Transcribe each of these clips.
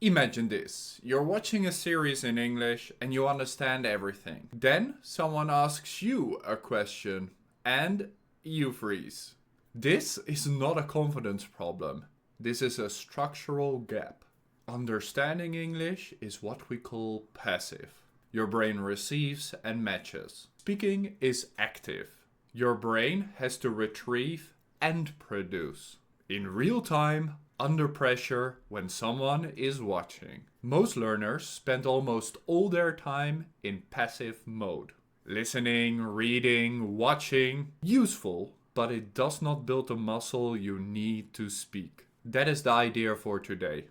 Imagine this. You're watching a series in English and you understand everything. Then someone asks you a question and you freeze. This is not a confidence problem. This is a structural gap. Understanding English is what we call passive. Your brain receives and matches. Speaking is active. Your brain has to retrieve and produce. In real time, under pressure, when someone is watching. Most learners spend almost all their time in passive mode. Listening, reading, watching, useful, but it does not build the muscle you need to speak. That is the idea for today.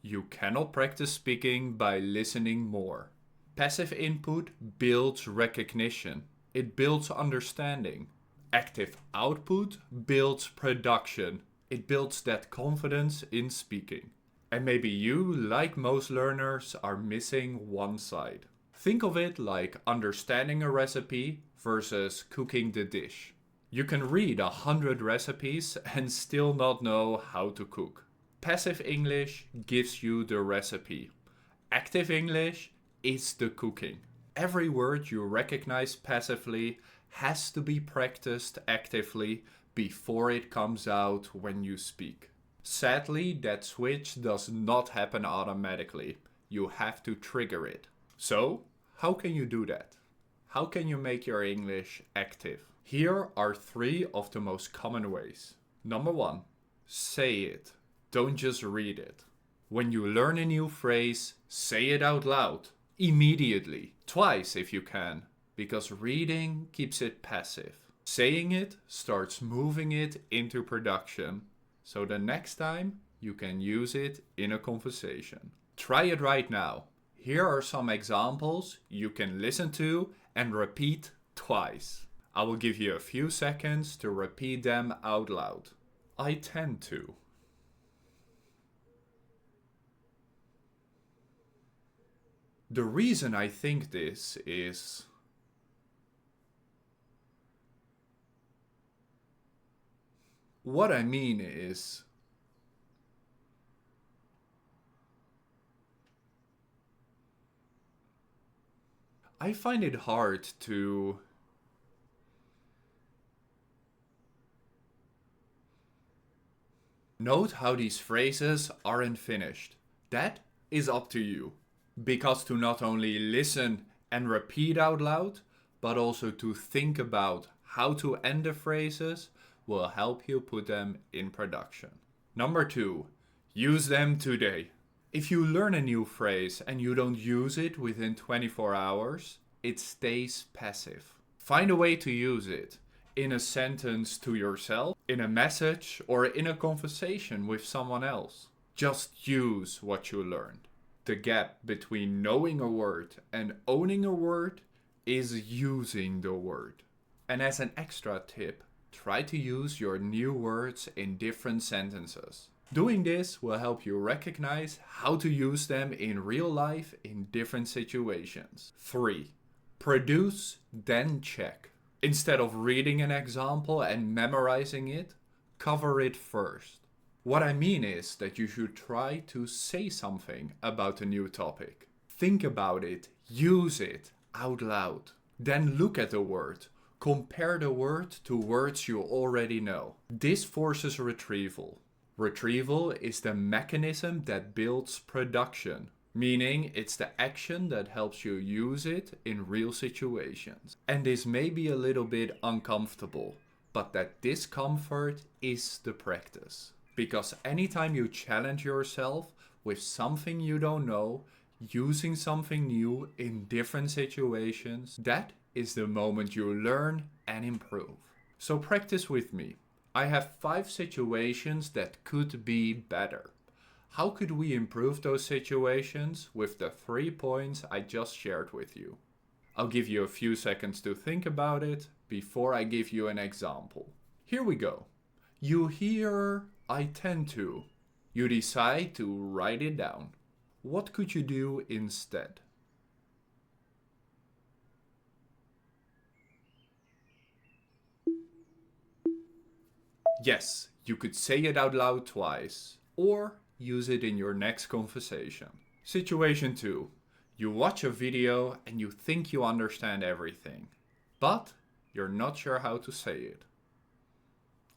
You cannot practice speaking by listening more. Passive input builds recognition. It builds understanding. Active output builds production. It builds that confidence in speaking. And maybe you, like most learners, are missing one side. Think of it like understanding a recipe versus cooking the dish. You can read 100 recipes and still not know how to cook. Passive English gives you the recipe. Active English is the cooking. Every word you recognize passively has to be practiced actively before it comes out when you speak. Sadly, that switch does not happen automatically. You have to trigger it. So, how can you do that? How can you make your English active? Here are 3 of the most common ways. Number 1, say it. Don't just read it. When you learn a new phrase, say it out loud. Immediately. Twice if you can. Because reading keeps it passive. Saying it starts moving it into production, so the next time you can use it in a conversation. Try it right now. Here are some examples you can listen to and repeat twice. I will give you a few seconds to repeat them out loud. I tend to. The reason I think this is what I mean is, I find it hard to note how these phrases aren't finished. That is up to you. Because to not only listen and repeat out loud, but also to think about how to end the phrases will help you put them in production. Number 2, use them today. If you learn a new phrase and you don't use it within 24 hours, it stays passive. Find a way to use it in a sentence to yourself, in a message, or in a conversation with someone else. Just use what you learned. The gap between knowing a word and owning a word is using the word. And as an extra tip, try to use your new words in different sentences. Doing this will help you recognize how to use them in real life in different situations. 3. Produce, then check. Instead of reading an example and memorizing it, cover it first. What I mean is that you should try to say something about a new topic. Think about it, use it out loud. Then look at the word. Compare the word to words you already know. This forces retrieval. Retrieval is the mechanism that builds production, meaning it's the action that helps you use it in real situations. And this may be a little bit uncomfortable, but that discomfort is the practice. Because anytime you challenge yourself with something you don't know, using something new in different situations, that is the moment you learn and improve. So practice with me. I have 5 situations that could be better. How could we improve those situations with the 3 points I just shared with you? I'll give you a few seconds to think about it before I give you an example. Here we go. You hear I tend to. You decide to write it down. What could you do instead? Yes, you could say it out loud twice. Or use it in your next conversation. Situation 2. You watch a video and you think you understand everything, but you're not sure how to say it.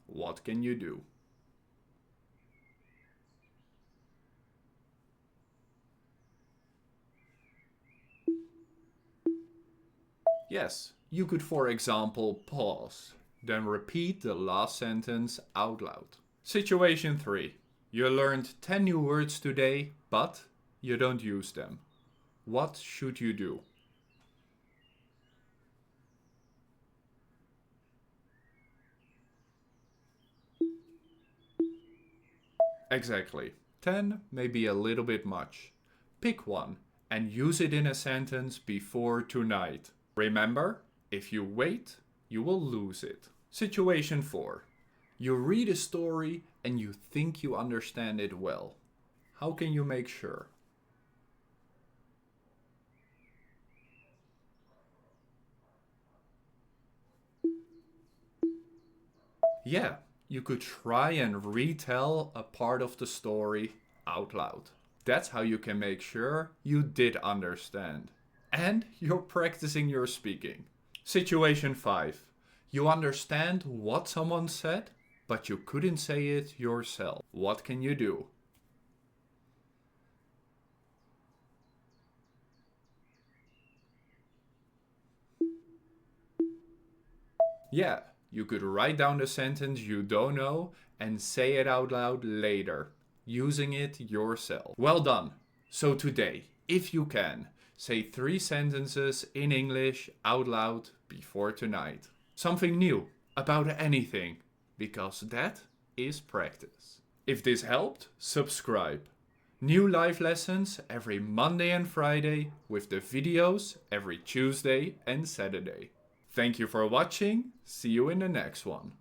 What can you do? Yes, you could, for example, pause, then repeat the last sentence out loud. Situation 3. You learned 10 new words today, but you don't use them. What should you do? Exactly. 10 may be a little bit much. Pick one and use it in a sentence before tonight. Remember, if you wait, you will lose it. Situation 4. You read a story and you think you understand it well. How can you make sure? Yeah, you could try and retell a part of the story out loud. That's how you can make sure you did understand. And you're practicing your speaking. Situation 5. You understand what someone said, but you couldn't say it yourself. What can you do? Yeah, you could write down the sentence you don't know and say it out loud later, using it yourself. Well done! So today, if you can, say 3 sentences in English out loud before tonight. Something new about anything, because that is practice. If this helped, subscribe. New live lessons every Monday and Friday, with the videos every Tuesday and Saturday. Thank you for watching. See you in the next one.